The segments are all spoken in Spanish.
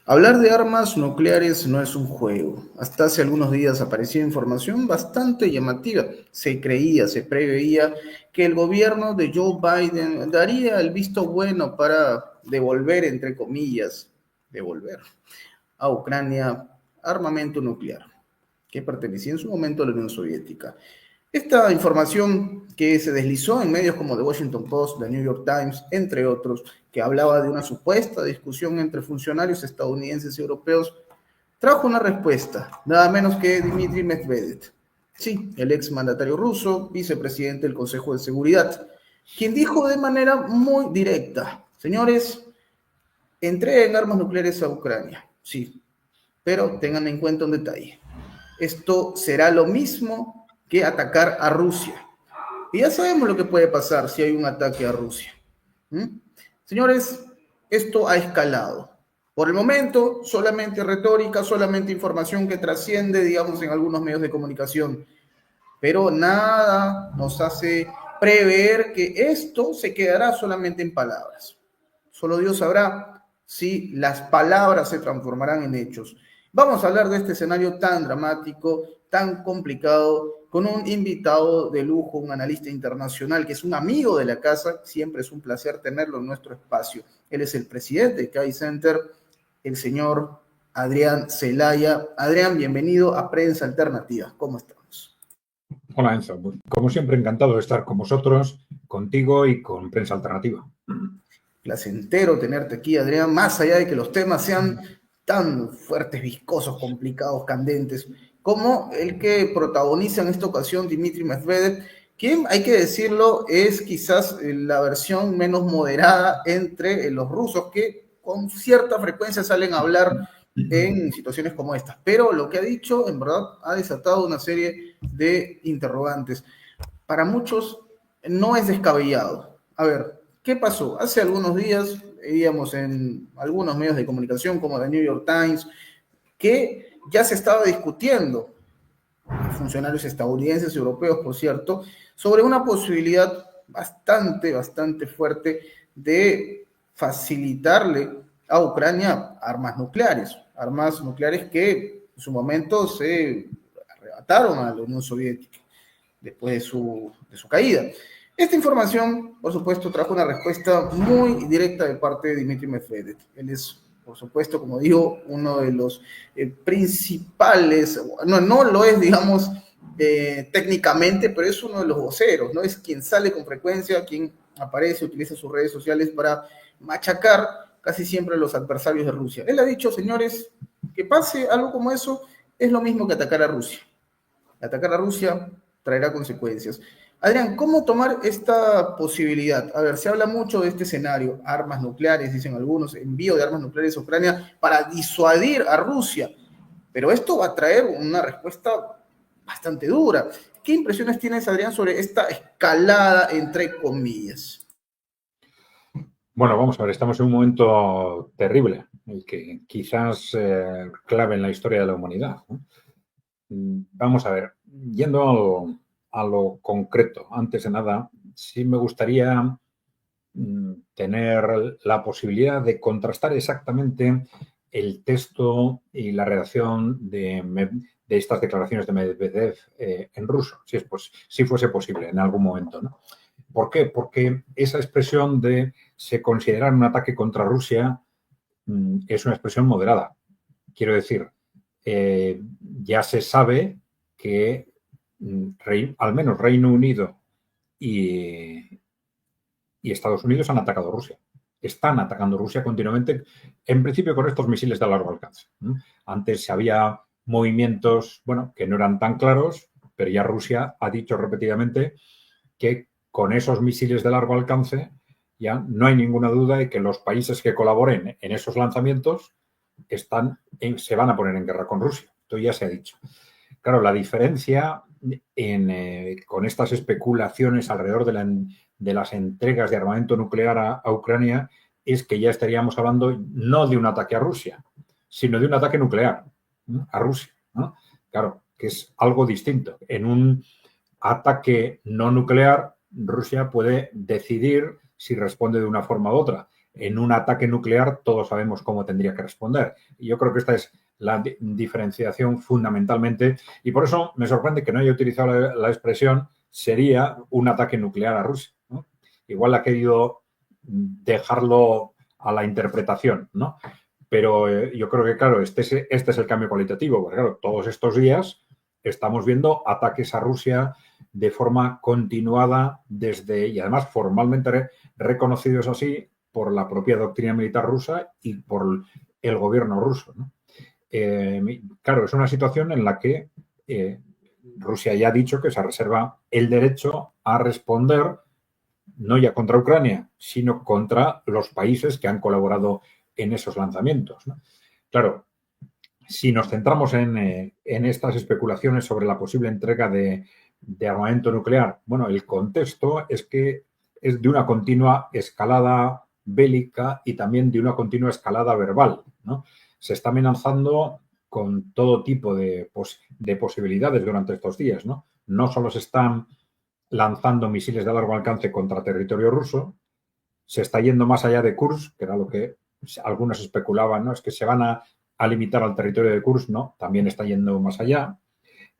Hablar de armas nucleares no es un juego. Hasta hace algunos días aparecía información bastante llamativa. Se preveía que el gobierno de Joe Biden daría el visto bueno para devolver, entre comillas, devolver a Ucrania armamento nuclear, que pertenecía en su momento a la Unión Soviética. Esta información que se deslizó en medios como The Washington Post, The New York Times, entre otros, que hablaba de una supuesta discusión entre funcionarios estadounidenses y europeos, trajo una respuesta, nada menos que Dmitry Medvedev, sí, el ex mandatario ruso, vicepresidente del Consejo de Seguridad, quien dijo de manera muy directa, señores, entreguen armas nucleares a Ucrania, sí, pero tengan en cuenta un detalle. Esto será lo mismo que atacar a Rusia. Y ya sabemos lo que puede pasar si hay un ataque a Rusia. ¿Mm? Señores, esto ha escalado. Por el momento, solamente retórica, solamente información que trasciende, digamos, en algunos medios de comunicación. Pero nada nos hace prever que esto se quedará solamente en palabras. Solo Dios sabrá si las palabras se transformarán en hechos. Vamos a hablar de este escenario tan dramático, tan complicado, con un invitado de lujo, un analista internacional que es un amigo de la casa. Siempre es un placer tenerlo en nuestro espacio. Él es el presidente de CAI Center, el señor Adrián Celaya. Adrián, bienvenido a Prensa Alternativa. ¿Cómo estamos? Hola Enzo, como siempre encantado de estar con vosotros, contigo y con Prensa Alternativa. Placentero tenerte aquí, Adrián, más allá de que los temas sean tan fuertes, viscosos, complicados, candentes, como el que protagoniza en esta ocasión Dmitry Medvedev, quien, hay que decirlo, es quizás la versión menos moderada entre los rusos, que con cierta frecuencia salen a hablar en situaciones como estas. Pero lo que ha dicho, en verdad, ha desatado una serie de interrogantes. Para muchos no es descabellado. A ver, ¿qué pasó? Hace algunos días veíamos en algunos medios de comunicación como The New York Times que ya se estaba discutiendo, funcionarios estadounidenses, europeos, por cierto, sobre una posibilidad bastante fuerte de facilitarle a Ucrania armas nucleares que en su momento se arrebataron a la Unión Soviética después de su caída. Esta información, por supuesto, trajo una respuesta muy directa de parte de Dmitry Medvedev. Él es, por supuesto, como digo, uno de los principales, no lo es, digamos, técnicamente, pero es uno de los voceros, ¿no? Es quien sale con frecuencia, quien aparece, utiliza sus redes sociales para machacar casi siempre a los adversarios de Rusia. Él ha dicho, señores, que pase algo como eso es lo mismo que atacar a Rusia. Atacar a Rusia traerá consecuencias. Adrián, ¿cómo tomar esta posibilidad? A ver, se habla mucho de este escenario, armas nucleares, dicen algunos, envío de armas nucleares a Ucrania para disuadir a Rusia, pero esto va a traer una respuesta bastante dura. ¿Qué impresiones tienes, Adrián, sobre esta escalada, entre comillas? Bueno, vamos a ver, estamos en un momento terrible, el que quizás clave en la historia de la humanidad, ¿no? Vamos a ver, yendo a lo concreto, antes de nada, sí me gustaría tener la posibilidad de contrastar exactamente el texto y la redacción de estas declaraciones de Medvedev en ruso, si fuese posible en algún momento, ¿no? ¿Por qué? Porque esa expresión de se considera un ataque contra Rusia es una expresión moderada. Quiero decir, ya se sabe que al menos Reino Unido y Estados Unidos han atacado Rusia. Están atacando Rusia continuamente, en principio con estos misiles de largo alcance. Antes había movimientos, bueno, que no eran tan claros, pero ya Rusia ha dicho repetidamente que con esos misiles de largo alcance ya no hay ninguna duda de que los países que colaboren en esos lanzamientos se van a poner en guerra con Rusia. Esto ya se ha dicho. Claro, la diferencia con estas especulaciones alrededor de las entregas de armamento nuclear a Ucrania es que ya estaríamos hablando no de un ataque a Rusia, sino de un ataque nuclear a Rusia, ¿no? Claro, que es algo distinto. En un ataque no nuclear, Rusia puede decidir si responde de una forma u otra. en un ataque nuclear todos sabemos cómo tendría que responder. Y yo creo que esta es la diferenciación fundamentalmente, y por eso me sorprende que no haya utilizado la expresión sería un ataque nuclear a Rusia, ¿no? Igual ha querido dejarlo a la interpretación, ¿no? Pero yo creo que, claro, este es el cambio cualitativo, porque, claro, todos estos días estamos viendo ataques a Rusia de forma continuada desde, y además formalmente reconocidos así por la propia doctrina militar rusa y por el gobierno ruso, ¿no? Claro, es una situación en la que Rusia ya ha dicho que se reserva el derecho a responder no ya contra Ucrania, sino contra los países que han colaborado en esos lanzamientos, ¿no? Claro, si nos centramos en estas especulaciones sobre la posible entrega de armamento nuclear, bueno, el contexto es que es de una continua escalada bélica y también de una continua escalada verbal, ¿no? Se está amenazando con todo tipo de posibilidades durante estos días, ¿no? No solo se están lanzando misiles de largo alcance contra territorio ruso, se está yendo más allá de Kursk, que era lo que algunos especulaban, ¿no? Es que se van a limitar al territorio de Kursk, no, también está yendo más allá.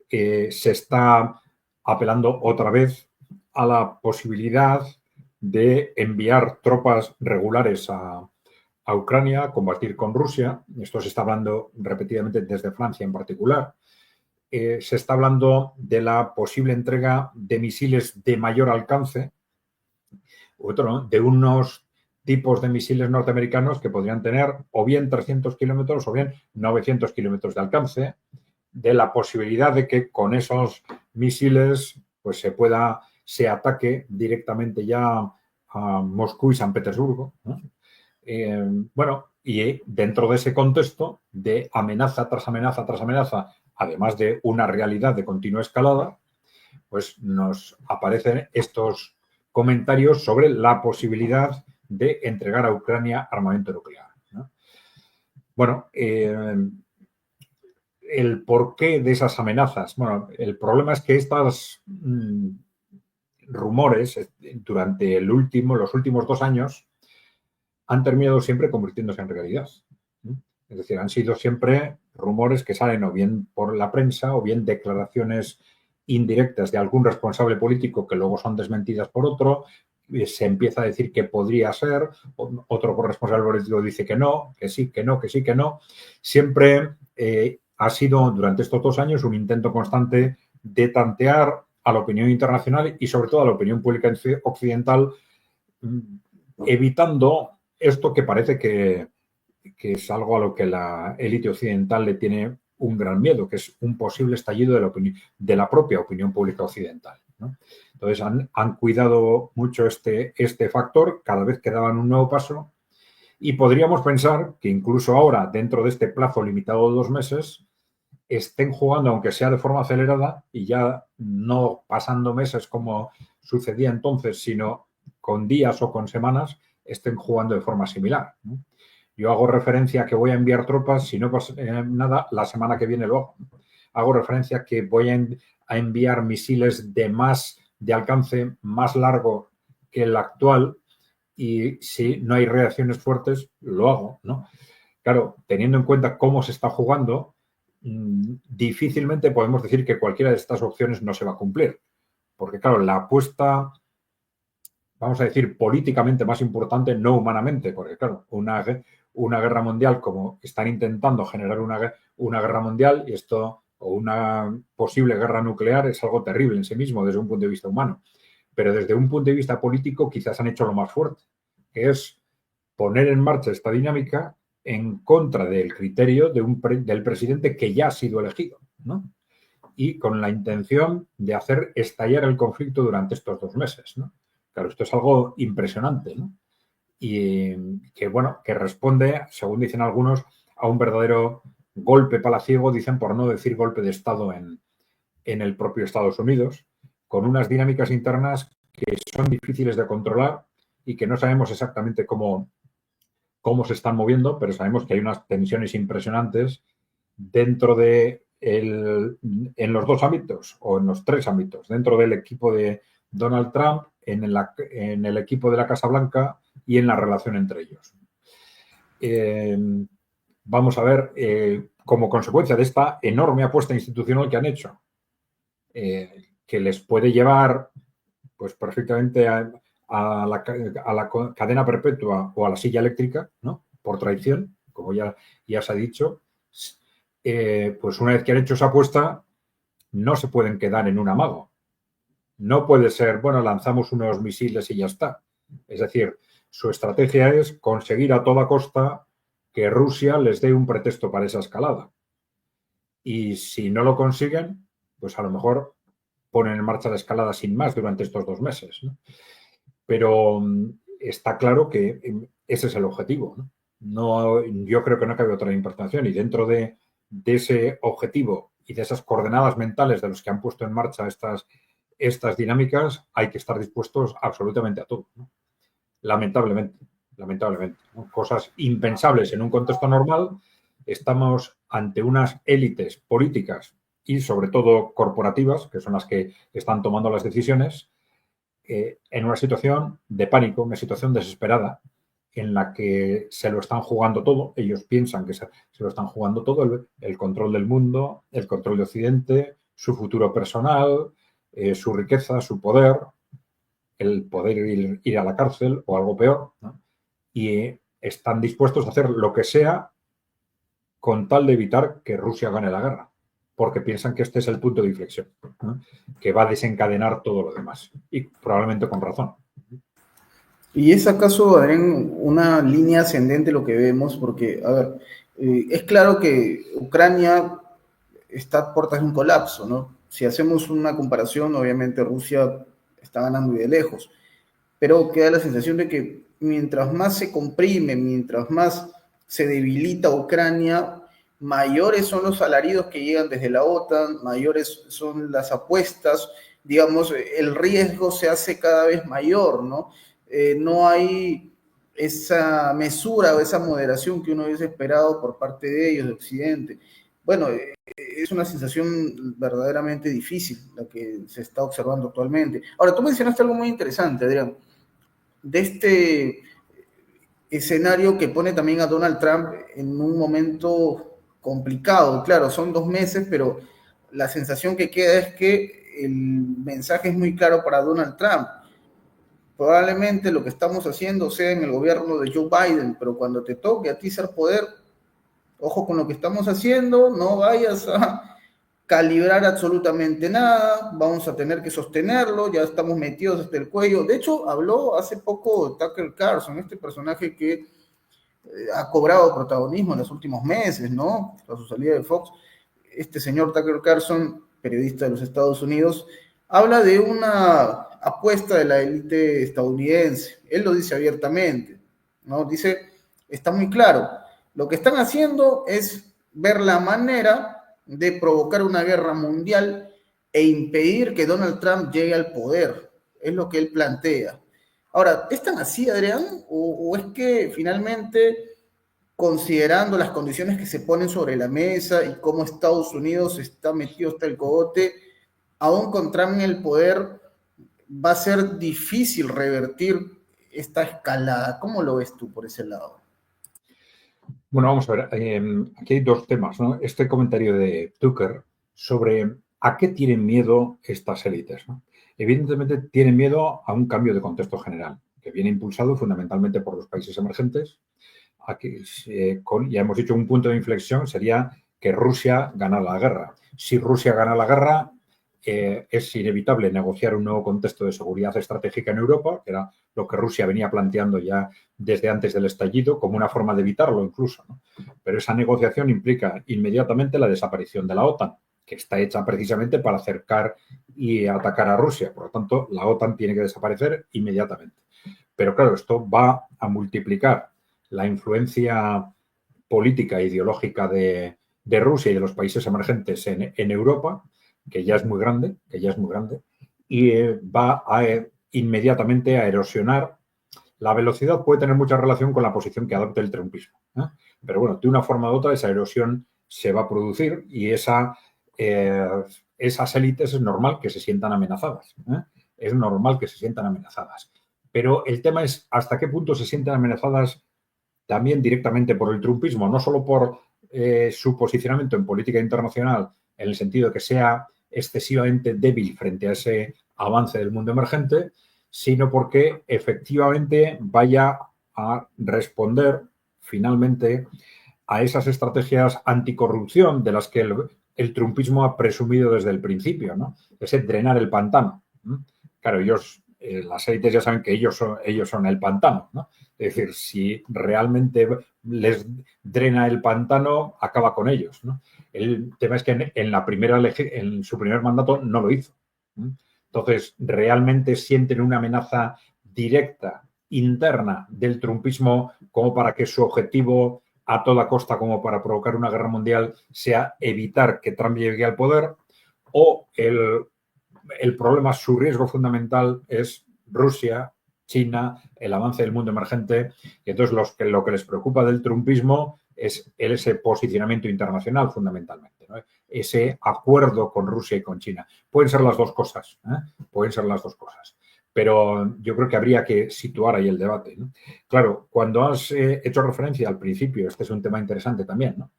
Se está apelando otra vez a la posibilidad de enviar tropas regulares a Ucrania a combatir con Rusia. Esto se está hablando repetidamente desde Francia en particular. Se está hablando de la posible entrega de misiles de mayor alcance, de unos tipos de misiles norteamericanos que podrían tener o bien 300 kilómetros o bien 900 kilómetros de alcance, de la posibilidad de que con esos misiles pues se ataque directamente ya a Moscú y San Petersburgo, ¿no? Bueno, y dentro de ese contexto de amenaza tras amenaza tras amenaza, además de una realidad de continua escalada, pues nos aparecen estos comentarios sobre la posibilidad de entregar a Ucrania armamento nuclear, ¿no? Bueno, el porqué de esas amenazas. Bueno, el problema es que estos rumores durante los últimos 2 años han terminado siempre convirtiéndose en realidad, ¿no? Es decir, han sido siempre rumores que salen o bien por la prensa o bien declaraciones indirectas de algún responsable político que luego son desmentidas por otro. Se empieza a decir que podría ser, otro responsable político dice que no, que sí, que no, que sí, que no. Siempre ha sido durante estos 2 años un intento constante de tantear a la opinión internacional y sobre todo a la opinión pública occidental, evitando esto que parece que es algo a lo que la élite occidental le tiene un gran miedo, que es un posible estallido de la propia opinión pública occidental, ¿no? Entonces han cuidado mucho este factor cada vez que daban un nuevo paso, y podríamos pensar que incluso ahora, dentro de este plazo limitado de 2 meses, estén jugando, aunque sea de forma acelerada, y ya no pasando meses como sucedía entonces, sino con días o con semanas, estén jugando de forma similar, ¿no? Yo hago referencia a que voy a enviar tropas, si no pasa nada, la semana que viene lo hago. Hago referencia a que voy a enviar misiles de alcance más largo que el actual, y si no hay reacciones fuertes, lo hago, ¿no? Claro, teniendo en cuenta cómo se está jugando, difícilmente podemos decir que cualquiera de estas opciones no se va a cumplir. Porque, claro, la apuesta, vamos a decir, políticamente más importante, no humanamente, porque, claro, una guerra mundial, como están intentando generar una guerra mundial, y esto, o una posible guerra nuclear, es algo terrible en sí mismo desde un punto de vista humano. Pero desde un punto de vista político quizás han hecho lo más fuerte, que es poner en marcha esta dinámica en contra del criterio del presidente que ya ha sido elegido, ¿no? Y con la intención de hacer estallar el conflicto durante estos 2 meses, ¿no? Claro, esto es algo impresionante, ¿no? Y que, bueno, que responde, según dicen algunos, a un verdadero golpe palaciego, dicen, por no decir golpe de Estado en el propio Estados Unidos, con unas dinámicas internas que son difíciles de controlar y que no sabemos exactamente cómo se están moviendo, pero sabemos que hay unas tensiones impresionantes dentro en los 2 ámbitos o en los 3 ámbitos, dentro del equipo de Donald Trump, en el equipo de la Casa Blanca y en la relación entre ellos. Vamos a ver, como consecuencia de esta enorme apuesta institucional que han hecho, que les puede llevar pues perfectamente a la cadena perpetua o a la silla eléctrica, ¿no? Por traición, como ya se ha dicho, pues una vez que han hecho esa apuesta, no se pueden quedar en un amago. No puede ser, bueno, lanzamos unos misiles y ya está. Es decir, su estrategia es conseguir a toda costa que Rusia les dé un pretexto para esa escalada. Y si no lo consiguen, pues a lo mejor ponen en marcha la escalada sin más durante estos 2 meses, ¿no? Pero está claro que ese es el objetivo, ¿no? No, yo creo que no cabe otra interpretación. Y dentro de ese objetivo y de esas coordenadas mentales de los que han puesto en marcha estas dinámicas, hay que estar dispuestos absolutamente a todo, ¿no? Lamentablemente, ¿no? Cosas impensables en un contexto normal. Estamos ante unas élites políticas y sobre todo corporativas, que son las que están tomando las decisiones, en una situación de pánico, una situación desesperada, en la que se lo están jugando todo. Ellos piensan que se lo están jugando todo, el control del mundo, el control de Occidente, su futuro personal, su riqueza, su poder, el poder ir a la cárcel o algo peor, ¿no? Y están dispuestos a hacer lo que sea con tal de evitar que Rusia gane la guerra, porque piensan que este es el punto de inflexión, ¿no? Que va a desencadenar todo lo demás, y probablemente con razón. ¿Y es acaso, Adrián, una línea ascendente lo que vemos? Porque, a ver, es claro que Ucrania está a puertas de un colapso, ¿no? Si hacemos una comparación, obviamente Rusia está ganando y de lejos, pero queda la sensación de que mientras más se comprime, mientras más se debilita Ucrania, mayores son los alaridos que llegan desde la OTAN, mayores son las apuestas, digamos, el riesgo se hace cada vez mayor, ¿no? No hay esa mesura o esa moderación que uno hubiese esperado por parte de ellos, de Occidente. Bueno, es una sensación verdaderamente difícil la que se está observando actualmente. Ahora, tú mencionaste algo muy interesante, Adrián, de este escenario que pone también a Donald Trump en un momento complicado. Claro, son 2 meses, pero la sensación que queda es que el mensaje es muy claro para Donald Trump. Probablemente lo que estamos haciendo sea en el gobierno de Joe Biden, pero cuando te toque a ti ser poder, ojo con lo que estamos haciendo, no vayas a calibrar absolutamente nada, vamos a tener que sostenerlo, ya estamos metidos hasta el cuello. De hecho, habló hace poco Tucker Carlson, este personaje que ha cobrado protagonismo en los últimos meses, ¿no? Tras su salida de Fox. Este señor Tucker Carlson, periodista de los Estados Unidos, habla de una apuesta de la élite estadounidense. Él lo dice abiertamente, ¿no? Dice, está muy claro, lo que están haciendo es ver la manera de provocar una guerra mundial e impedir que Donald Trump llegue al poder. Es lo que él plantea. Ahora, ¿es tan así, Adrián? ¿O es que finalmente, considerando las condiciones que se ponen sobre la mesa y cómo Estados Unidos está metido hasta el cogote, aún con Trump en el poder, va a ser difícil revertir esta escalada? ¿Cómo lo ves tú por ese lado? Bueno, vamos a ver, aquí hay 2 temas, ¿no? Este comentario de Tucker sobre a qué tienen miedo estas élites, ¿no? Evidentemente tienen miedo a un cambio de contexto general, que viene impulsado fundamentalmente por los países emergentes. Aquí, ya hemos dicho, un punto de inflexión sería que Rusia gana la guerra. Si Rusia gana la guerra, es inevitable negociar un nuevo contexto de seguridad estratégica en Europa, que era lo que Rusia venía planteando ya desde antes del estallido, como una forma de evitarlo incluso, ¿no? Pero esa negociación implica inmediatamente la desaparición de la OTAN, que está hecha precisamente para acercar y atacar a Rusia. Por lo tanto, la OTAN tiene que desaparecer inmediatamente. Pero claro, esto va a multiplicar la influencia política e ideológica de Rusia y de los países emergentes en Europa, que ya es muy grande, y va a inmediatamente a erosionar. La velocidad puede tener mucha relación con la posición que adopte el trumpismo, ¿eh? Pero bueno, de una forma u otra esa erosión se va a producir y esas élites es normal que se sientan amenazadas, ¿eh? Es normal que se sientan amenazadas. Pero el tema es hasta qué punto se sienten amenazadas también directamente por el trumpismo, no solo por su posicionamiento en política internacional, en el sentido de que sea excesivamente débil frente a ese avance del mundo emergente, sino porque efectivamente vaya a responder finalmente a esas estrategias anticorrupción de las que el trumpismo ha presumido desde el principio, ¿no? Ese drenar el pantano. Claro, ellos, las élites ya saben que ellos son el pantano, ¿no? Es decir, si realmente les drena el pantano, acaba con ellos, ¿no? El tema es que en su primer mandato no lo hizo. Entonces, realmente sienten una amenaza directa, interna del trumpismo como para que su objetivo a toda costa, como para provocar una guerra mundial, sea evitar que Trump llegue al poder, o el problema, su riesgo fundamental es Rusia, China, el avance del mundo emergente, y entonces lo que les preocupa del trumpismo es ese posicionamiento internacional fundamentalmente, ¿no? Ese acuerdo con Rusia y con China. Pueden ser las dos cosas, pueden ser las dos cosas, pero yo creo que habría que situar ahí el debate, ¿no? Claro, cuando has hecho referencia al principio, este es un tema interesante también, ¿no?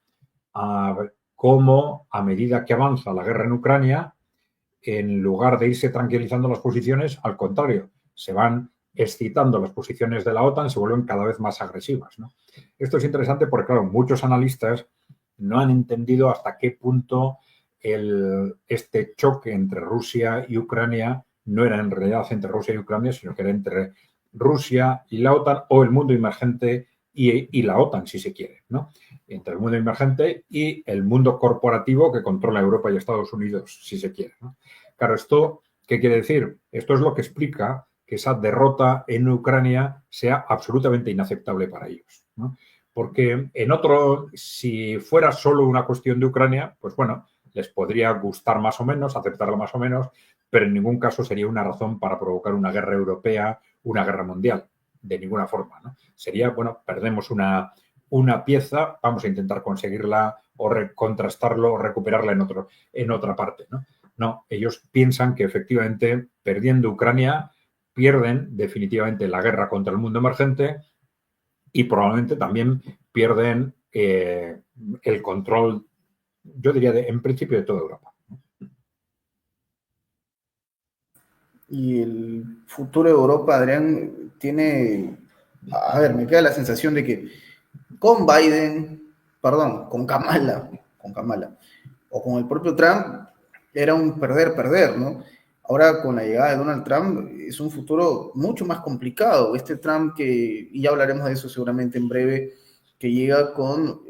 A cómo a medida que avanza la guerra en Ucrania, en lugar de irse tranquilizando las posiciones, al contrario, se van excitando las posiciones de la OTAN, se vuelven cada vez más agresivas, ¿no? Esto es interesante porque, claro, muchos analistas no han entendido hasta qué punto este choque entre Rusia y Ucrania no era en realidad entre Rusia y Ucrania, sino que era entre Rusia y la OTAN o el mundo emergente y la OTAN, si se quiere, ¿no? Entre el mundo emergente y el mundo corporativo que controla Europa y Estados Unidos, si se quiere, ¿no? Claro, ¿esto qué quiere decir? Esto es lo que explica que esa derrota en Ucrania sea absolutamente inaceptable para ellos, ¿no? Porque si fuera solo una cuestión de Ucrania, pues bueno, les podría gustar más o menos, aceptarlo más o menos, pero en ningún caso sería una razón para provocar una guerra europea, una guerra mundial, de ninguna forma, ¿no? Sería, bueno, perdemos una pieza, vamos a intentar conseguirla o contrastarlo o recuperarla en otra parte, ¿no? No, ellos piensan que efectivamente perdiendo Ucrania pierden definitivamente la guerra contra el mundo emergente y probablemente también pierden el control, yo diría, en principio de toda Europa. Y el futuro de Europa, Adrián, tiene, a ver, me queda la sensación de que con Biden, perdón, con Kamala, o con el propio Trump, era un perder-perder, ¿no? Ahora con la llegada de Donald Trump es un futuro mucho más complicado. Este Trump y ya hablaremos de eso seguramente en breve, que llega con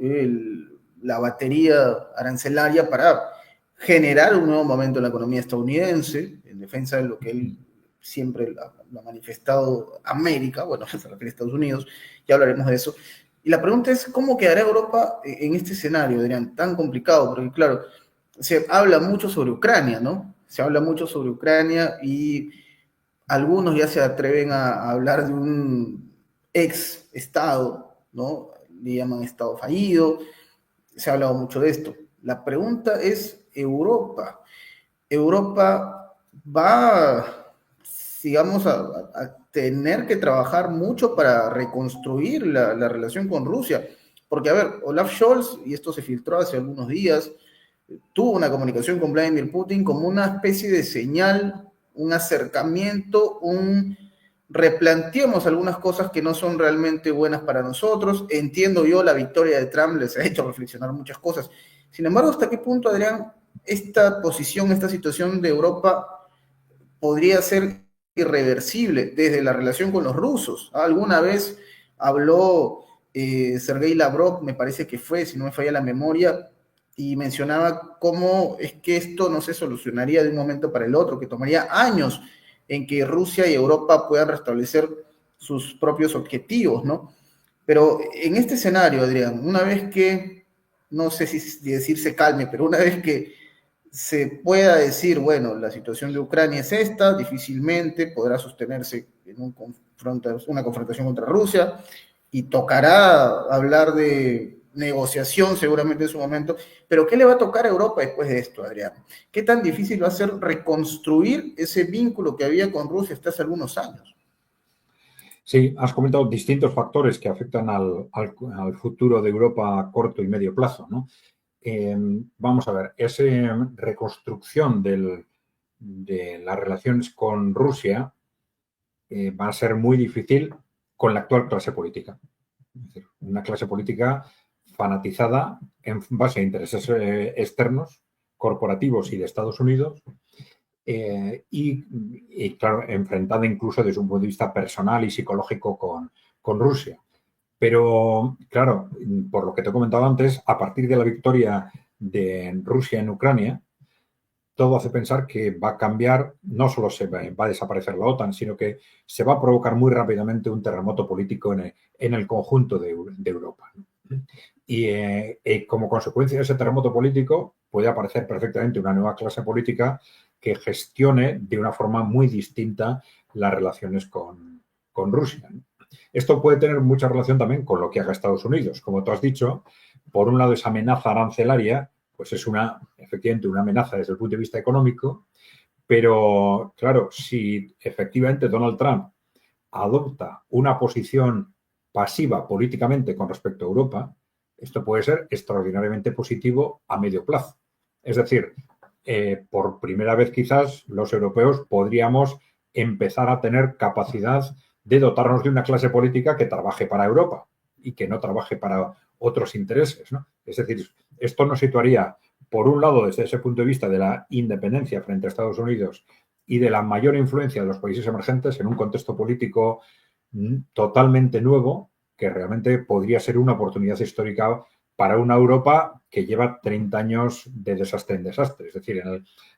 la batería arancelaria para generar un nuevo momento en la economía estadounidense, en defensa de lo que él siempre lo ha manifestado América, bueno, se refiere a Estados Unidos, ya hablaremos de eso. Y la pregunta es, ¿cómo quedará Europa en este escenario, Adrián, tan complicado? Porque claro, se habla mucho sobre Ucrania, ¿no? Se habla mucho sobre Ucrania y algunos ya se atreven a hablar de un ex Estado, ¿no? Le llaman Estado fallido, se ha hablado mucho de esto. La pregunta es, Europa va, digamos, a tener que trabajar mucho para reconstruir la relación con Rusia. Porque, a ver, Olaf Scholz, y esto se filtró hace algunos días, tuvo una comunicación con Vladimir Putin como una especie de señal, un acercamiento, replanteemos algunas cosas que no son realmente buenas para nosotros. Entiendo yo, la victoria de Trump les ha hecho reflexionar muchas cosas. Sin embargo, ¿hasta qué punto, Adrián, esta posición, esta situación de Europa podría ser irreversible desde la relación con los rusos? Alguna vez habló Sergei Lavrov, me parece que fue, si no me falla la memoria, y mencionaba cómo es que esto no se solucionaría de un momento para el otro, que tomaría años en que Rusia y Europa puedan restablecer sus propios objetivos, ¿no? Pero en este escenario, Adrián, una vez que, no sé si decir se calme, pero una vez que se pueda decir, bueno, la situación de Ucrania es esta, difícilmente podrá sostenerse en una confrontación contra Rusia y tocará hablar de negociación seguramente en su momento, pero ¿qué le va a tocar a Europa después de esto, Adrián? ¿Qué tan difícil va a ser reconstruir ese vínculo que había con Rusia hasta hace algunos años? Sí, has comentado distintos factores que afectan al futuro de Europa a corto y medio plazo, ¿no? Vamos a ver, esa reconstrucción de las relaciones con Rusia va a ser muy difícil con la actual clase política. Es decir, una clase política fanatizada en base a intereses externos, corporativos y de Estados Unidos, claro, enfrentada incluso desde un punto de vista personal y psicológico con Rusia. Pero, claro, por lo que te he comentado antes, a partir de la victoria de Rusia en Ucrania, todo hace pensar que va a cambiar, no solo va a desaparecer la OTAN, sino que se va a provocar muy rápidamente un terremoto político en el conjunto de Europa. Y como consecuencia de ese terremoto político puede aparecer perfectamente una nueva clase política que gestione de una forma muy distinta las relaciones con Rusia. Esto puede tener mucha relación también con lo que haga Estados Unidos. Como tú has dicho, por un lado esa amenaza arancelaria, pues es efectivamente una amenaza desde el punto de vista económico, pero claro, si efectivamente Donald Trump adopta una posición pasiva políticamente con respecto a Europa, esto puede ser extraordinariamente positivo a medio plazo. Es decir, por primera vez quizás los europeos podríamos empezar a tener capacidad de dotarnos de una clase política que trabaje para Europa y que no trabaje para otros intereses, ¿no? Es decir, esto nos situaría, por un lado, desde ese punto de vista de la independencia frente a Estados Unidos y de la mayor influencia de los países emergentes en un contexto político totalmente nuevo, que realmente podría ser una oportunidad histórica para una Europa que lleva 30 años de desastre en desastre. Es decir,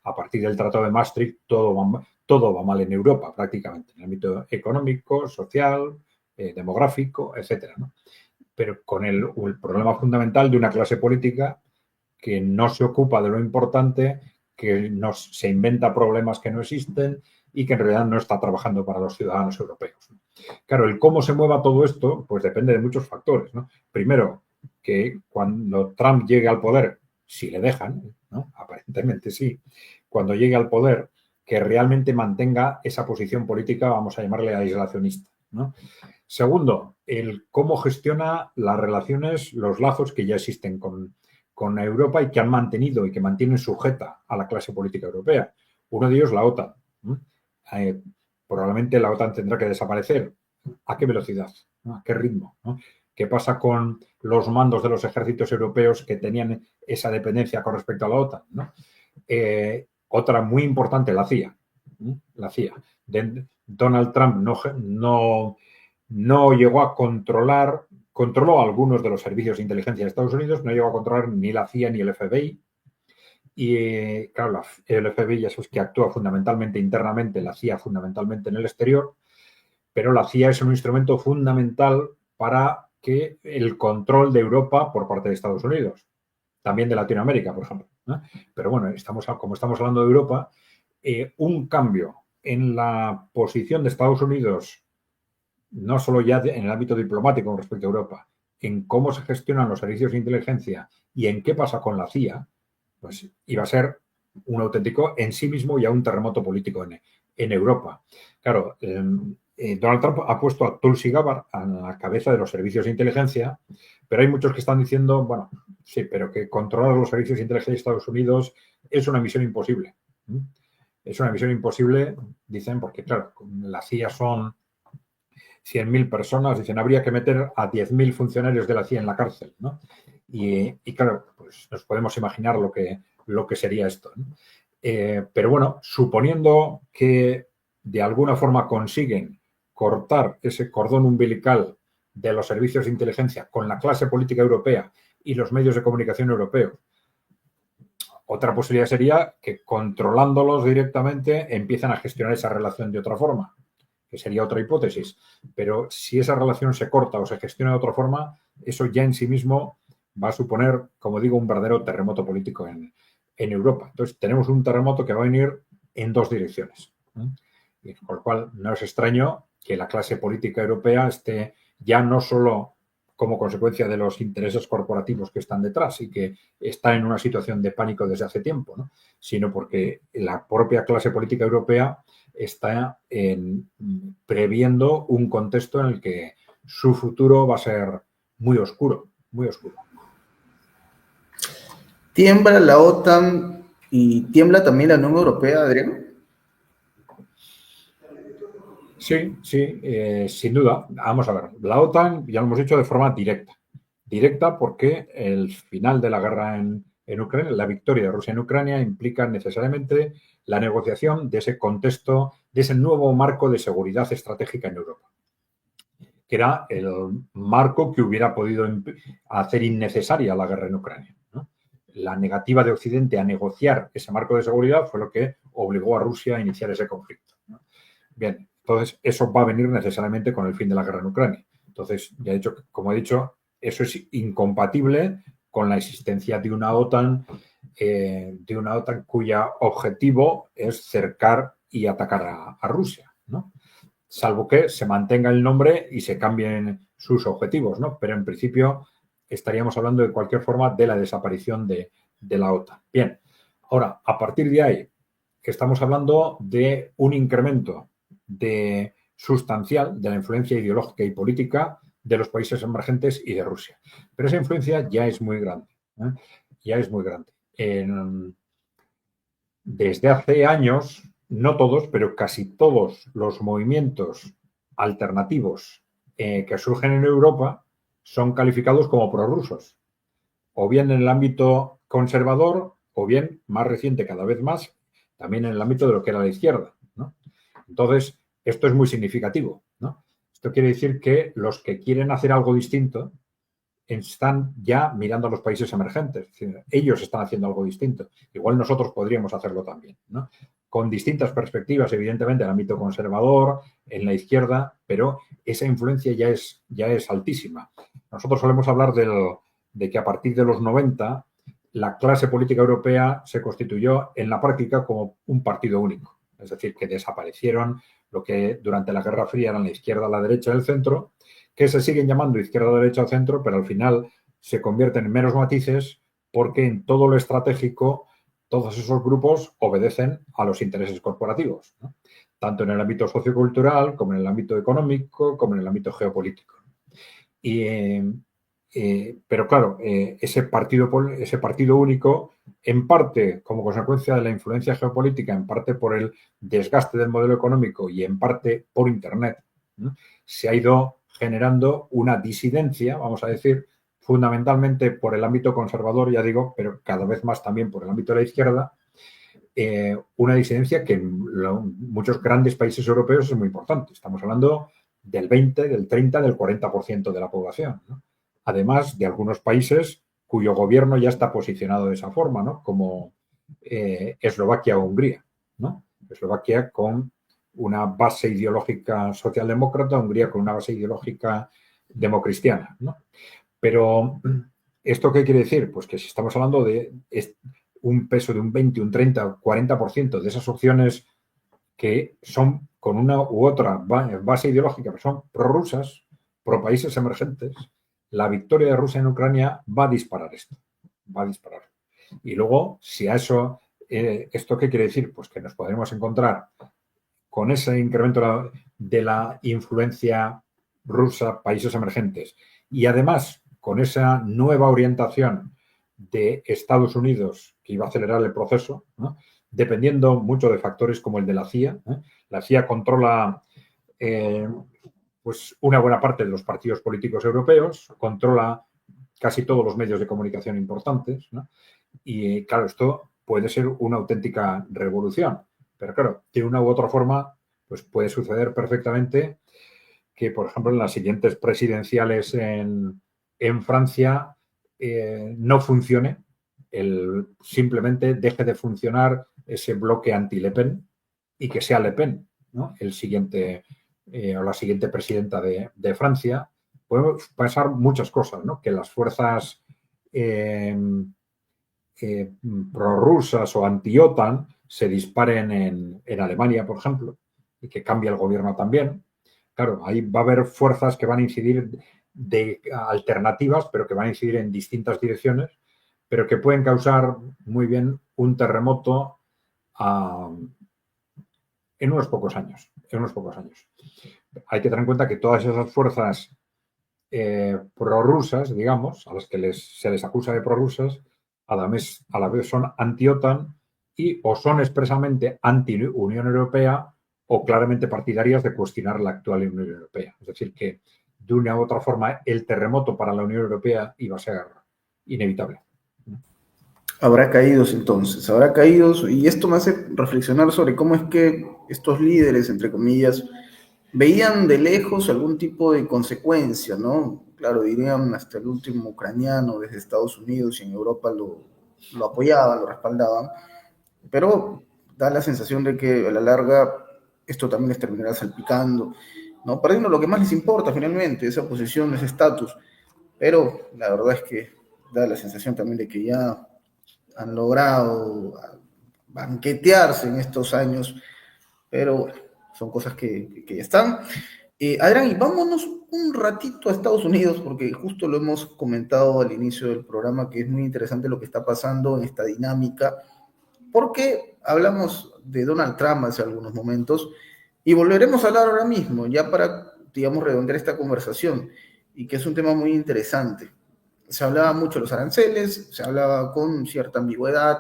a partir del Tratado de Maastricht todo va mal en Europa prácticamente, en el ámbito económico, social, demográfico, etcétera, ¿no? Pero con el problema fundamental de una clase política que no se ocupa de lo importante, que se inventa problemas que no existen y que en realidad no está trabajando para los ciudadanos europeos. Claro, el cómo se mueva todo esto, pues depende de muchos factores, ¿no? Primero, que cuando Trump llegue al poder, si le dejan, ¿no? Aparentemente sí, cuando llegue al poder, que realmente mantenga esa posición política, vamos a llamarle aislacionista, ¿no? Segundo, el cómo gestiona las relaciones, los lazos que ya existen con Europa y que han mantenido y que mantienen sujeta a la clase política europea. Uno de ellos, la OTAN. Probablemente la OTAN tendrá que desaparecer. ¿A qué velocidad? ¿No? ¿A qué ritmo? ¿No? ¿Qué pasa con los mandos de los ejércitos europeos que tenían esa dependencia con respecto a la OTAN? ¿No? Otra muy importante, la CIA. La CIA. Donald Trump no llegó a controló algunos de los servicios de inteligencia de Estados Unidos, no llegó a controlar ni la CIA ni el FBI. Y claro, el FBI ya es que actúa fundamentalmente internamente, la CIA fundamentalmente en el exterior, pero la CIA es un instrumento fundamental para que el control de Europa por parte de Estados Unidos, también de Latinoamérica, por ejemplo, ¿no? Pero bueno, como estamos hablando de Europa, un cambio en la posición de Estados Unidos, no solo ya en el ámbito diplomático con respecto a Europa, en cómo se gestionan los servicios de inteligencia y en qué pasa con la CIA, pues iba a ser un auténtico en sí mismo ya un terremoto político en Europa. Claro, Donald Trump ha puesto a Tulsi Gabbard a la cabeza de los servicios de inteligencia, pero hay muchos que están diciendo, bueno, sí, pero que controlar los servicios de inteligencia de Estados Unidos es una misión imposible. Es una misión imposible, dicen, porque claro, la CIA son 100.000 personas, dicen, habría que meter a 10.000 funcionarios de la CIA en la cárcel, ¿no? Y claro, pues nos podemos imaginar lo que sería esto, ¿no? Pero bueno, suponiendo que de alguna forma consiguen cortar ese cordón umbilical de los servicios de inteligencia con la clase política europea y los medios de comunicación europeos, otra posibilidad sería que controlándolos directamente empiezan a gestionar esa relación de otra forma, que sería otra hipótesis. Pero si esa relación se corta o se gestiona de otra forma, eso ya en sí mismo va a suponer, como digo, un verdadero terremoto político en Europa. Entonces, tenemos un terremoto que va a venir en dos direcciones. Y con lo cual, no es extraño que la clase política europea esté ya no solo como consecuencia de los intereses corporativos que están detrás y que está en una situación de pánico desde hace tiempo, ¿no? Sino porque la propia clase política europea está previendo un contexto en el que su futuro va a ser muy oscuro, muy oscuro. ¿Tiembla la OTAN y tiembla también la Unión Europea, Adrián? Sí, sí, sin duda. Vamos a ver, la OTAN ya lo hemos dicho de forma directa. Directa porque el final de la guerra en Ucrania, la victoria de Rusia en Ucrania, implica necesariamente la negociación de ese contexto, de ese nuevo marco de seguridad estratégica en Europa, que era el marco que hubiera podido hacer innecesaria la guerra en Ucrania, ¿no? La negativa de Occidente a negociar ese marco de seguridad fue lo que obligó a Rusia a iniciar ese conflicto, ¿no? Bien, entonces eso va a venir necesariamente con el fin de la guerra en Ucrania. Entonces, ya he dicho, como he dicho, eso es incompatible con la existencia de una OTAN cuya objetivo es cercar y atacar a Rusia, ¿no? Salvo que se mantenga el nombre y se cambien sus objetivos, ¿no? Pero en principio estaríamos hablando de cualquier forma de la desaparición de la OTAN. Bien, ahora, a partir de ahí, estamos hablando de un incremento sustancial de la influencia ideológica y política de los países emergentes y de Rusia. Pero esa influencia ya es muy grande, ¿eh? Ya es muy grande. Desde hace años, no todos, pero casi todos los movimientos alternativos que surgen en Europa son calificados como prorrusos, o bien en el ámbito conservador, o bien, más reciente cada vez más, también en el ámbito de lo que era la izquierda, ¿no? Entonces, esto es muy significativo, ¿no? Esto quiere decir que los que quieren hacer algo distinto están ya mirando a los países emergentes. Es decir, ellos están haciendo algo distinto. Igual nosotros podríamos hacerlo también, ¿no? Con distintas perspectivas, evidentemente, en el ámbito conservador, en la izquierda, pero esa influencia ya es altísima. Nosotros solemos hablar de que a partir de los 90 la clase política europea se constituyó en la práctica como un partido único. Es decir, que desaparecieron lo que durante la Guerra Fría eran la izquierda, la derecha y el centro, que se siguen llamando izquierda, derecha o centro, pero al final se convierten en meros matices porque en todo lo estratégico todos esos grupos obedecen a los intereses corporativos, ¿no? Tanto en el ámbito sociocultural como en el ámbito económico como en el ámbito geopolítico. Pero claro, ese partido único, en parte como consecuencia de la influencia geopolítica, en parte por el desgaste del modelo económico y en parte por Internet, ¿no? Se ha ido generando una disidencia, vamos a decir, fundamentalmente por el ámbito conservador, ya digo, pero cada vez más también por el ámbito de la izquierda, una disidencia que en muchos grandes países europeos es muy importante. Estamos hablando del 20, del 30, del 40% de la población, ¿no? Además de algunos países cuyo gobierno ya está posicionado de esa forma, ¿no? Como Eslovaquia o Hungría, ¿no? Eslovaquia con una base ideológica socialdemócrata, Hungría con una base ideológica democristiana, ¿no? Pero, ¿esto qué quiere decir? Pues que si estamos hablando de un peso de un 20, un 30, 40% de esas opciones que son con una u otra base ideológica, que son prorrusas, pro países emergentes, la victoria de Rusia en Ucrania va a disparar esto. Va a disparar. Y luego, si a eso, ¿esto qué quiere decir? Pues que nos podremos encontrar con ese incremento de la influencia rusa, países emergentes, y además con esa nueva orientación de Estados Unidos que iba a acelerar el proceso, ¿no? Dependiendo mucho de factores como el de la CIA. La CIA controla pues una buena parte de los partidos políticos europeos, controla casi todos los medios de comunicación importantes, ¿no? Y claro, esto puede ser una auténtica revolución. Pero claro, de una u otra forma, pues puede suceder perfectamente que, por ejemplo, en las siguientes presidenciales en Francia no funcione, simplemente deje de funcionar ese bloque anti-Le Pen y que sea Le Pen, ¿no? El siguiente o la siguiente presidenta de Francia. Pueden pasar muchas cosas, ¿no? Que las fuerzas prorrusas o anti-OTAN se disparen en Alemania, por ejemplo, y que cambie el gobierno también. Claro, ahí va a haber fuerzas que van a incidir de alternativas, pero que van a incidir en distintas direcciones, pero que pueden causar muy bien un terremoto en unos pocos años. Hay que tener en cuenta que todas esas fuerzas prorrusas, digamos, a las que se les acusa de prorrusas, a la vez son anti-OTAN y o son expresamente anti-Unión Europea o claramente partidarias de cuestionar la actual Unión Europea. Es decir, que de una u otra forma el terremoto para la Unión Europea iba a ser inevitable. Habrá caídos entonces, habrá caídos, y esto me hace reflexionar sobre cómo es que estos líderes, entre comillas, veían de lejos algún tipo de consecuencia, ¿no? Claro, dirían hasta el último ucraniano desde Estados Unidos y en Europa lo apoyaban, lo respaldaban, pero da la sensación de que a la larga esto también les terminará salpicando, ¿no? Perdiendo lo que más les importa finalmente, esa posición, ese estatus, pero la verdad es que da la sensación también de que ya han logrado banquetearse en estos años, pero son cosas que ya están. Adrián, y vámonos un ratito a Estados Unidos, porque justo lo hemos comentado al inicio del programa, que es muy interesante lo que está pasando en esta dinámica, porque hablamos de Donald Trump hace algunos momentos, y volveremos a hablar ahora mismo, ya para, digamos, redondear esta conversación, y que es un tema muy interesante. Se hablaba mucho de los aranceles, se hablaba con cierta ambigüedad,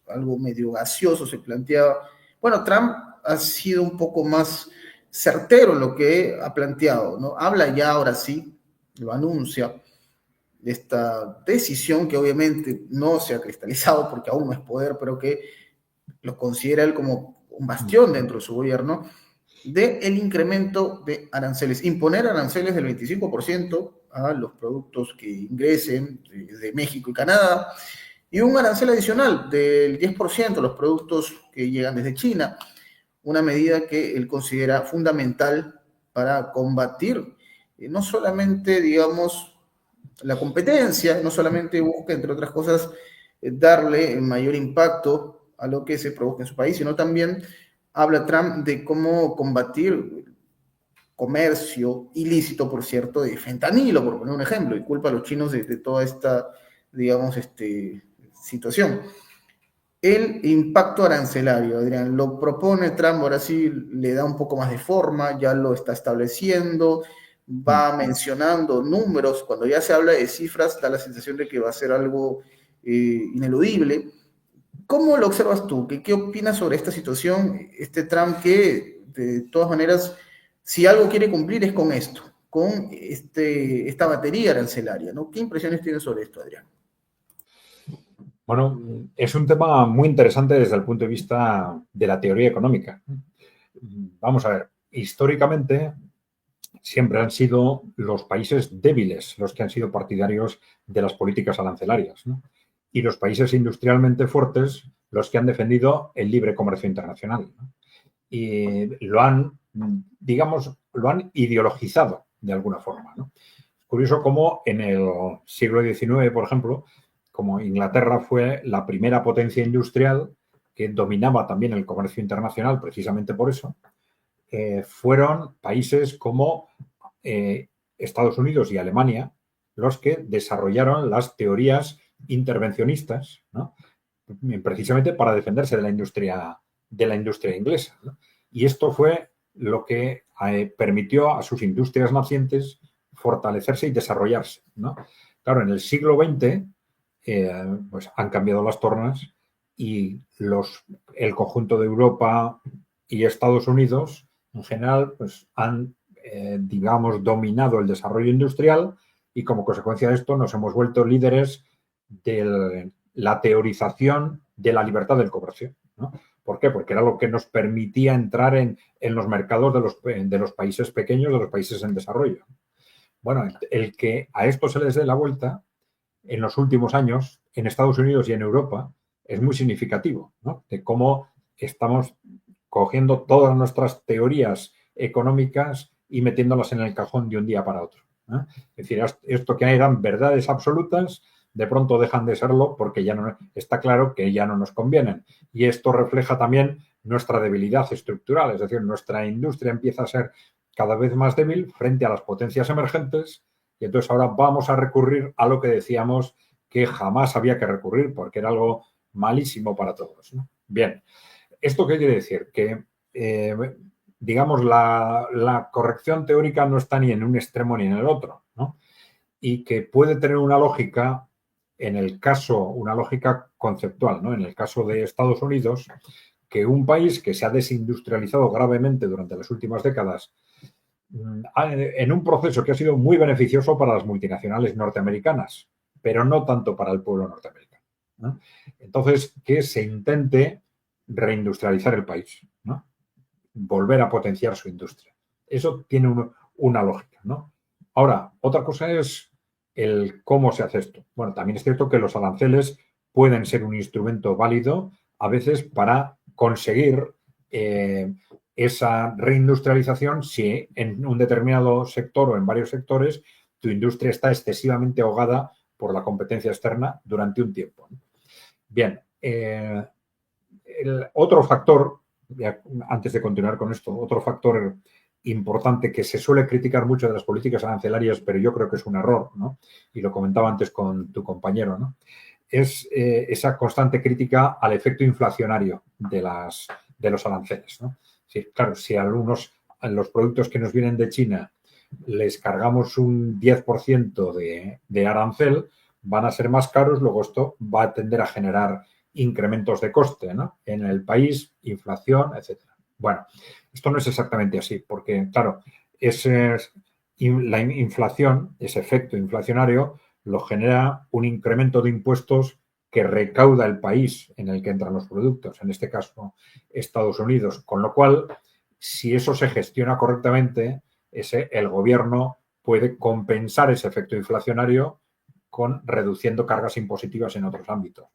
algo medio gaseoso se planteaba. Bueno, Trump ha sido un poco más certero en lo que ha planteado, ¿no? Habla ya ahora sí, lo anuncia, de esta decisión que obviamente no se ha cristalizado porque aún no es poder, pero que lo considera él como un bastión dentro de su gobierno, de el incremento de aranceles, imponer aranceles del 25% a los productos que ingresen de México y Canadá, y un arancel adicional del 10% a los productos que llegan desde China, una medida que él considera fundamental para combatir no solamente, digamos, la competencia, no solamente busca, entre otras cosas, darle mayor impacto a lo que se provoca en su país, sino también habla Trump de cómo combatir comercio ilícito, por cierto, de fentanilo, por poner un ejemplo, y culpa a los chinos de toda esta, digamos, situación. El impacto arancelario, Adrián, lo propone Trump, ahora sí le da un poco más de forma, ya lo está estableciendo, va mencionando números, cuando ya se habla de cifras, da la sensación de que va a ser algo ineludible. ¿Cómo lo observas tú? ¿Qué opinas sobre esta situación? Este Trump que, de todas maneras, si algo quiere cumplir es con esto, con esta batería arancelaria, ¿no? ¿Qué impresiones tienes sobre esto, Adrián? Bueno, es un tema muy interesante desde el punto de vista de la teoría económica. Vamos a ver, históricamente siempre han sido los países débiles los que han sido partidarios de las políticas arancelarias, ¿no? Y los países industrialmente fuertes los que han defendido el libre comercio internacional, ¿no? Y lo han, digamos, lo han ideologizado de alguna forma, ¿no? Es curioso cómo en el siglo XIX, por ejemplo, como Inglaterra fue la primera potencia industrial que dominaba también el comercio internacional precisamente por eso, fueron países como Estados Unidos y Alemania los que desarrollaron las teorías intervencionistas, ¿no? Precisamente para defenderse de la industria inglesa, ¿no? Y esto fue lo que permitió a sus industrias nacientes fortalecerse y desarrollarse, ¿no? Claro, en el siglo XX pues han cambiado las tornas y el conjunto de Europa y Estados Unidos en general pues han, digamos, dominado el desarrollo industrial y como consecuencia de esto nos hemos vuelto líderes de la teorización de la libertad del comercio, ¿no? ¿Por qué? Porque era lo que nos permitía entrar en los mercados de los países pequeños, de los países en desarrollo. Bueno, el que a esto se les dé la vuelta en los últimos años, en Estados Unidos y en Europa, es muy significativo, ¿no? De cómo estamos cogiendo todas nuestras teorías económicas y metiéndolas en el cajón de un día para otro, ¿no? Es decir, esto que eran verdades absolutas, de pronto dejan de serlo porque ya no está claro que ya no nos convienen. Y esto refleja también nuestra debilidad estructural, es decir, nuestra industria empieza a ser cada vez más débil frente a las potencias emergentes y entonces ahora vamos a recurrir a lo que decíamos que jamás había que recurrir porque era algo malísimo para todos, ¿no? Bien, ¿esto qué quiere decir? Que, digamos, la corrección teórica no está ni en un extremo ni en el otro, ¿no? Y que puede tener una lógica, en el caso, una lógica conceptual, ¿no? En el caso de Estados Unidos, que un país que se ha desindustrializado gravemente durante las últimas décadas, en un proceso que ha sido muy beneficioso para las multinacionales norteamericanas, pero no tanto para el pueblo norteamericano, ¿no? Entonces, que se intente reindustrializar el país, ¿no? Volver a potenciar su industria. Eso tiene una lógica, ¿no? Ahora, otra cosa es el cómo se hace esto. Bueno, también es cierto que los aranceles pueden ser un instrumento válido a veces para conseguir esa reindustrialización si en un determinado sector o en varios sectores tu industria está excesivamente ahogada por la competencia externa durante un tiempo. Bien, el otro factor, antes de continuar con esto, otro factor importante que se suele criticar mucho de las políticas arancelarias, pero yo creo que es un error, ¿no? Y lo comentaba antes con tu compañero, ¿no? Es esa constante crítica al efecto inflacionario de los aranceles, ¿no? Sí, claro, si a los productos que nos vienen de China les cargamos un 10% de arancel, van a ser más caros, luego esto va a tender a generar incrementos de coste, ¿no? En el país, inflación, etcétera. Bueno, esto no es exactamente así, porque, claro, la inflación, ese efecto inflacionario, lo genera un incremento de impuestos que recauda el país en el que entran los productos, en este caso Estados Unidos, con lo cual, si eso se gestiona correctamente, el gobierno puede compensar ese efecto inflacionario reduciendo cargas impositivas en otros ámbitos.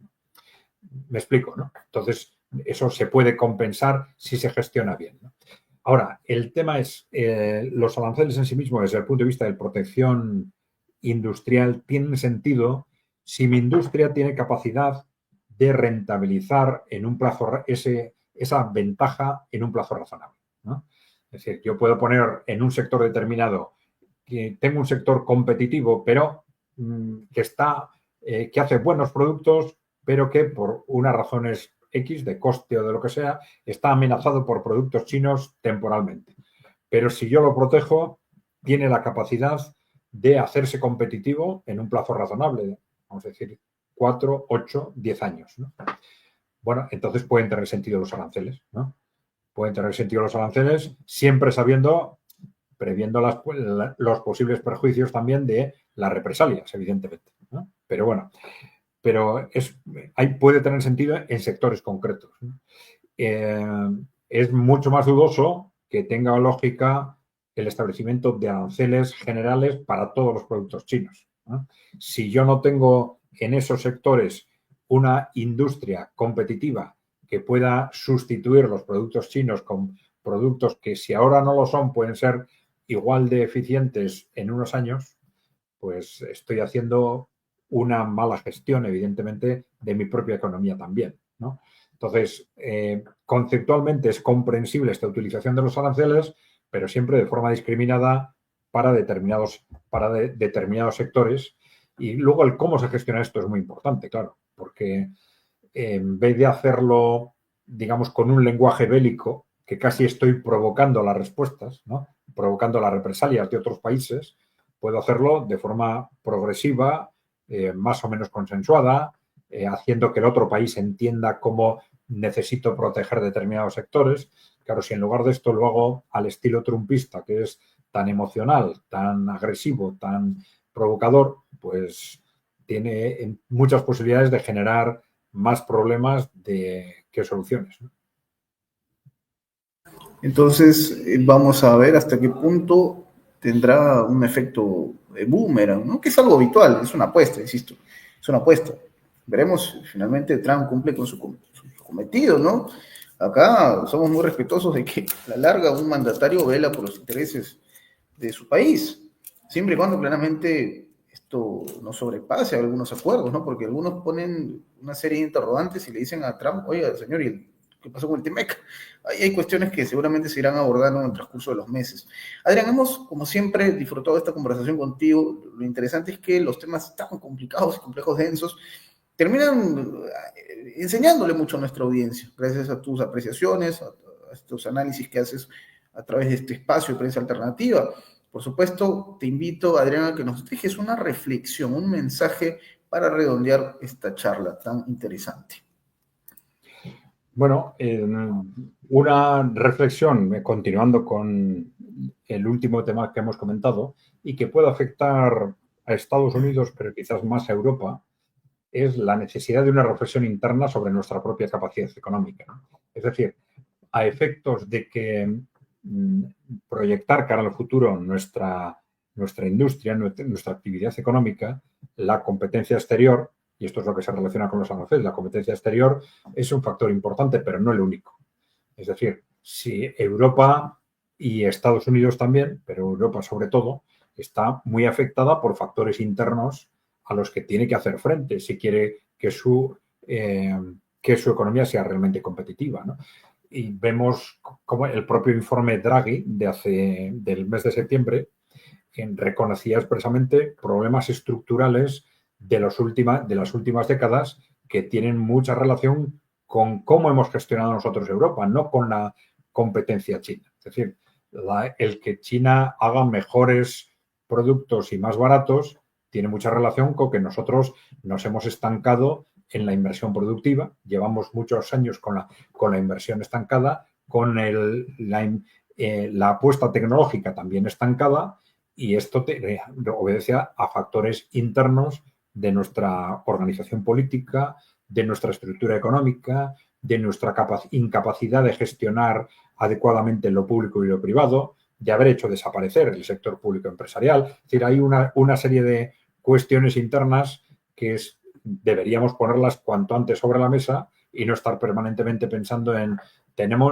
Me explico, ¿no? Entonces, eso se puede compensar si se gestiona bien, ¿no? Ahora, el tema es, los aranceles en sí mismos, desde el punto de vista de protección industrial, tienen sentido si mi industria tiene capacidad de rentabilizar en un plazo esa ventaja en un plazo razonable, ¿no? Es decir, yo puedo poner en un sector determinado que tengo un sector competitivo, pero que hace buenos productos, pero que por unas razones X de coste o de lo que sea, está amenazado por productos chinos temporalmente. Pero si yo lo protejo, tiene la capacidad de hacerse competitivo en un plazo razonable, vamos a decir 4, 8, 10 años, ¿no? Bueno, entonces pueden tener sentido los aranceles, ¿no? Pueden tener sentido los aranceles siempre previendo los posibles perjuicios también de las represalias, evidentemente, ¿no? Pero bueno, puede tener sentido en sectores concretos, ¿no? Es mucho más dudoso que tenga lógica el establecimiento de aranceles generales para todos los productos chinos, ¿no? Si yo no tengo en esos sectores una industria competitiva que pueda sustituir los productos chinos con productos que si ahora no lo son pueden ser igual de eficientes en unos años, pues estoy haciendo una mala gestión, evidentemente, de mi propia economía también, ¿no? Entonces, conceptualmente es comprensible esta utilización de los aranceles, pero siempre de forma discriminada para determinados sectores. Y luego el cómo se gestiona esto es muy importante, claro, porque en vez de hacerlo, digamos, con un lenguaje bélico, que casi estoy provocando las respuestas, ¿no? Provocando las represalias de otros países, puedo hacerlo de forma progresiva, más o menos consensuada, haciendo que el otro país entienda cómo necesito proteger determinados sectores. Claro, si en lugar de esto lo hago al estilo trumpista, que es tan emocional, tan agresivo, tan provocador, pues tiene muchas posibilidades de generar más problemas que soluciones, ¿no? Entonces, vamos a ver hasta qué punto tendrá un efecto boomerang, ¿no? Que es algo habitual, es una apuesta, insisto, es una apuesta. Veremos, finalmente Trump cumple con su cometido, ¿no? Acá somos muy respetuosos de que a la larga un mandatario vela por los intereses de su país, siempre y cuando claramente esto no sobrepase algunos acuerdos, ¿no? Porque algunos ponen una serie de interrogantes y le dicen a Trump, oiga, señor, ¿y ¿Qué pasó con el TEMEC? Ahí hay cuestiones que seguramente se irán abordando en el transcurso de los meses. Adrián, hemos, como siempre, disfrutado de esta conversación contigo. Lo interesante es que los temas tan complicados y complejos, densos, terminan enseñándole mucho a nuestra audiencia, gracias a tus apreciaciones, a estos análisis que haces a través de este espacio de prensa alternativa. Por supuesto, te invito, Adrián, a que nos dejes una reflexión, un mensaje para redondear esta charla tan interesante. Bueno, una reflexión, continuando con el último tema que hemos comentado y que puede afectar a Estados Unidos, pero quizás más a Europa, es la necesidad de una reflexión interna sobre nuestra propia capacidad económica, ¿no? Es decir, a efectos de que proyectar cara al futuro nuestra industria, nuestra actividad económica, la competencia exterior, y esto es lo que se relaciona con los aranceles, la competencia exterior es un factor importante, pero no el único. Es decir, si Europa y Estados Unidos también, pero Europa sobre todo, está muy afectada por factores internos a los que tiene que hacer frente si quiere que su economía sea realmente competitiva, ¿no? Y vemos como el propio informe Draghi del mes de septiembre reconocía expresamente problemas estructurales de las últimas décadas que tienen mucha relación con cómo hemos gestionado nosotros Europa, no con la competencia china. Es decir, el que China haga mejores productos y más baratos tiene mucha relación con que nosotros nos hemos estancado en la inversión productiva, llevamos muchos años con la inversión estancada, con la apuesta tecnológica también estancada, y esto obedece a factores internos de nuestra organización política, de nuestra estructura económica, de nuestra incapacidad de gestionar adecuadamente lo público y lo privado, de haber hecho desaparecer el sector público empresarial. Es decir, hay una serie de cuestiones internas que deberíamos ponerlas cuanto antes sobre la mesa y no estar permanentemente pensando en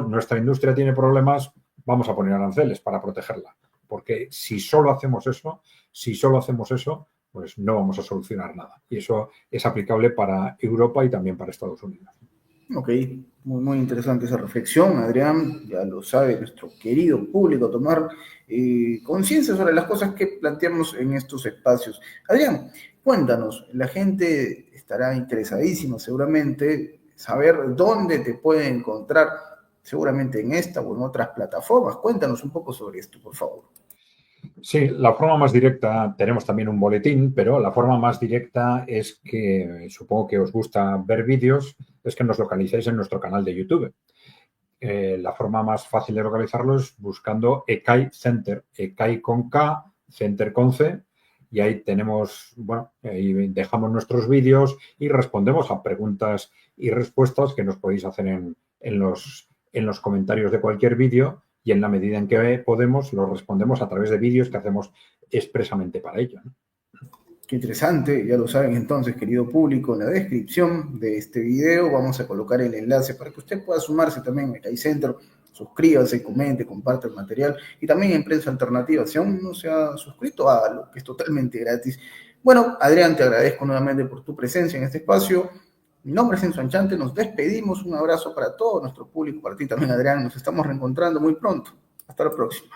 nuestra industria tiene problemas, vamos a poner aranceles para protegerla. Porque si solo hacemos eso, pues no vamos a solucionar nada. Y eso es aplicable para Europa y también para Estados Unidos. Ok, muy, muy interesante esa reflexión, Adrián. Ya lo sabe nuestro querido público, tomar conciencia sobre las cosas que planteamos en estos espacios. Adrián, cuéntanos, la gente estará interesadísima seguramente saber dónde te puede encontrar, seguramente en esta o en otras plataformas. Cuéntanos un poco sobre esto, por favor. Sí, la forma más directa, tenemos también un boletín, pero la forma más directa es que, supongo que os gusta ver vídeos, es que nos localicéis en nuestro canal de YouTube. La forma más fácil de localizarlo es buscando ECAI Center, ECAI con K, Center con C, y ahí tenemos, bueno, ahí dejamos nuestros vídeos y respondemos a preguntas y respuestas que nos podéis hacer en los comentarios de cualquier vídeo, y en la medida en que podemos, lo respondemos a través de vídeos que hacemos expresamente para ello, ¿no? Qué interesante, ya lo saben entonces, querido público, en la descripción de este video vamos a colocar el enlace para que usted pueda sumarse también a ECAI Center, suscríbase, comente, comparte el material, y también en Prensa Alternativa, si aún no se ha suscrito, hágalo, que es totalmente gratis. Bueno, Adrián, te agradezco nuevamente por tu presencia en este espacio. Mi nombre es Enzo Anchante, nos despedimos, un abrazo para todo nuestro público, para ti también, Adrián, nos estamos reencontrando muy pronto. Hasta la próxima.